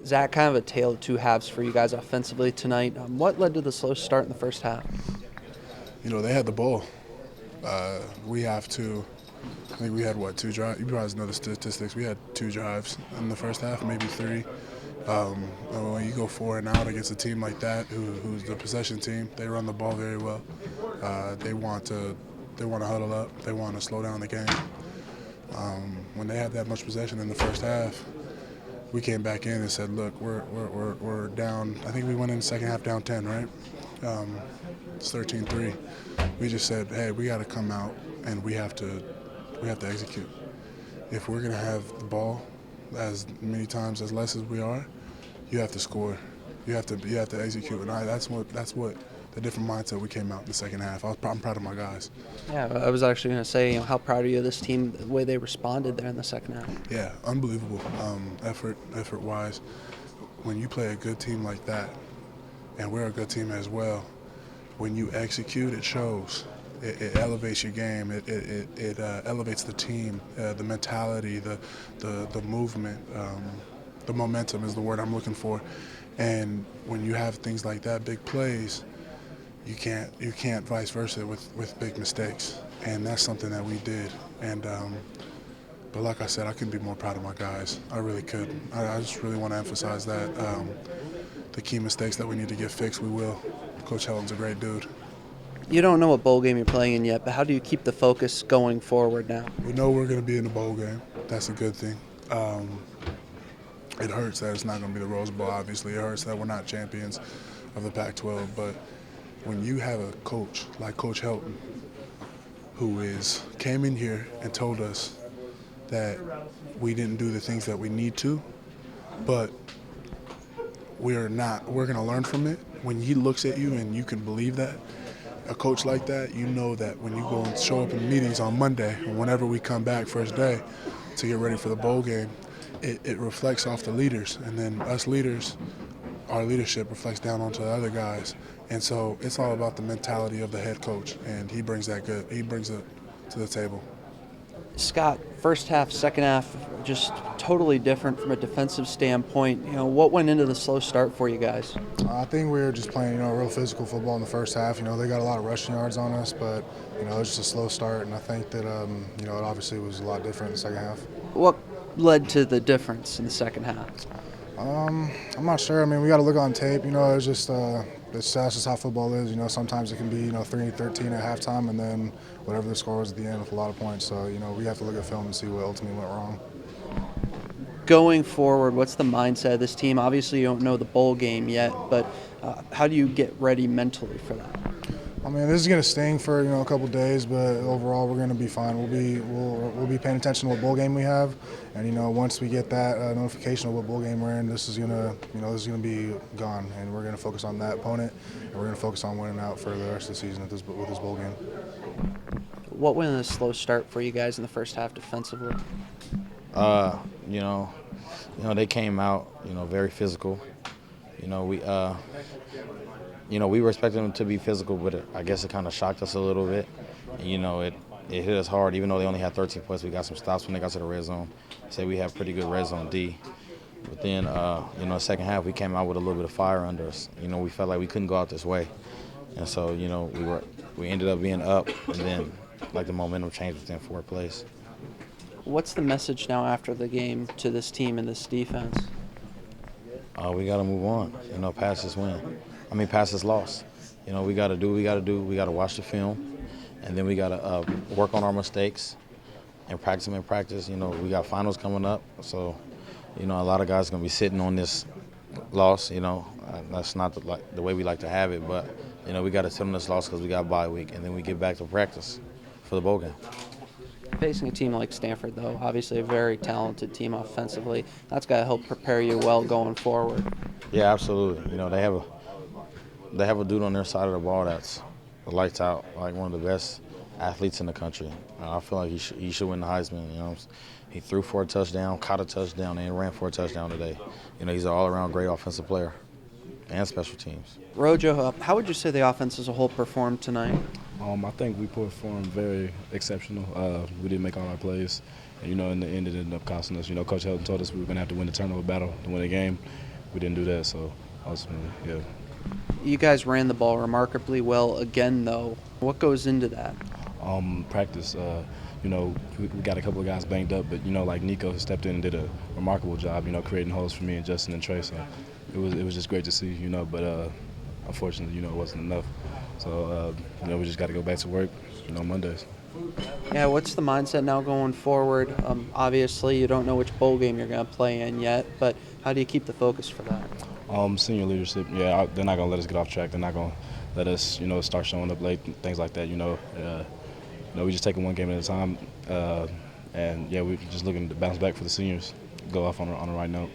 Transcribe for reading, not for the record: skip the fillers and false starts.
Zach, kind of a tale of two halves for you guys offensively tonight. What led to the slow start in the first half? They had the ball. We have to. I think we had two drives. You probably know the statistics. We had two drives in the first half, maybe three. When you go 4 and out against a team like that, who's the possession team, they run the ball very well. They want to huddle up. They want to slow down the game. When they have that much possession in the first half, we came back in and said, "Look, we're down." I think we went in the second half down 10, right? It's 13-3. We just said, "Hey, we got to come out and we have to execute. If we're gonna have the ball as many times as less as we are, you have to score. You have to execute." And that's what the different mindset we came out in the second half. I'm proud of my guys. Yeah, I was actually going to say, how proud are you of this team, the way they responded there in the second half? Yeah, unbelievable. Effort-wise, when you play a good team like that, and we're a good team as well, when you execute, it shows. It elevates your game. It elevates the team, the mentality, the movement, the momentum is the word I'm looking for. And when you have things like that, big plays, you can't vice versa with big mistakes. And that's something that we did. And but like I said, I couldn't be more proud of my guys. I really could. I just really want to emphasize that the key mistakes that we need to get fixed, we will. Coach Helton's a great dude. You don't know what bowl game you're playing in yet, but how do you keep the focus going forward now? We know we're going to be in the bowl game. That's a good thing. It hurts that it's not going to be the Rose Bowl, obviously. It hurts that we're not champions of the Pac-12. But when you have a coach like Coach Helton, who came in here and told us that we didn't do the things that we need to, but we're going to learn from it. When he looks at you and you can believe that, a coach like that, you know that when you go and show up in meetings on Monday or whenever we come back first day to get ready for the bowl game, it reflects off the leaders. And then us leaders, our leadership reflects down onto the other guys. And so it's all about the mentality of the head coach, and he brings it to the table. Scott, first half, second half, just totally different from a defensive standpoint. What went into the slow start for you guys? I think we were just playing, real physical football in the first half. They got a lot of rushing yards on us, but, it was just a slow start. And I think that, it obviously was a lot different in the second half. What led to the difference in the second half? I'm not sure. I mean, we got to look on tape. It's just that's just how football is. Sometimes it can be 3-13 at halftime, and then whatever the score was at the end with a lot of points. So we have to look at film and see what ultimately went wrong. Going forward, what's the mindset of this team? Obviously, you don't know the bowl game yet, but how do you get ready mentally for that? I mean, this is going to sting for a couple days, but overall we're going to be fine. We'll be paying attention to what bowl game we have, and once we get that notification of what bowl game we're in, this is gonna be gone, and we're going to focus on that opponent, and we're going to focus on winning out for the rest of the season with this bowl game. What went in a slow start for you guys in the first half defensively? They came out, very physical. We were expecting them to be physical, but I guess it kind of shocked us a little bit. And, it hit us hard. Even though they only had 13 points, we got some stops when they got to the red zone. Say we have pretty good red zone D. But then, the second half, we came out with a little bit of fire under us. We felt like we couldn't go out this way. And so, we ended up being up, and then, the momentum changed within 4 plays. What's the message now after the game to this team and this defense? We got to move on. Pass is win. Pass is loss. We got to do what we got to do. We got to watch the film, and then we got to work on our mistakes and practice them in practice. We got finals coming up, so, a lot of guys are going to be sitting on this loss. That's not the way we like to have it, but, we got to sit on this loss because we got a bye week, and then we get back to practice for the bowl game. Facing a team like Stanford, though, obviously a very talented team offensively, that's got to help prepare you well going forward. Yeah, absolutely. They have a dude on their side of the ball that's lights out, like one of the best athletes in the country. I feel like he should win the Heisman. He threw for a touchdown, caught a touchdown, and ran for a touchdown today. He's an all-around great offensive player and special teams. Rojo, how would you say the offense as a whole performed tonight? I think we performed very exceptional. We didn't make all our plays. And, in the end, it ended up costing us. Coach Helton told us we were going to have to win the turnover battle to win the game. we didn't do that. So ultimately, yeah. You guys ran the ball remarkably well again, though. What goes into that? Practice. You know, we got a couple of guys banged up, but you know, like Nico stepped in and did a remarkable job. You know, creating holes for me and Justin and Trey. So it was just great to see. You know, but unfortunately, you know, it wasn't enough. So you know, we just got to go back to work. You know, Mondays. Yeah, what's the mindset now going forward? Obviously, you don't know which bowl game you're going to play in yet, but how do you keep the focus for that? Senior leadership. Yeah, they're not gonna let us get off track. They're not gonna let us, you know, start showing up late, things like that. You know, we just taking one game at a time, and yeah, we're just looking to bounce back for the seniors, go off on the right note.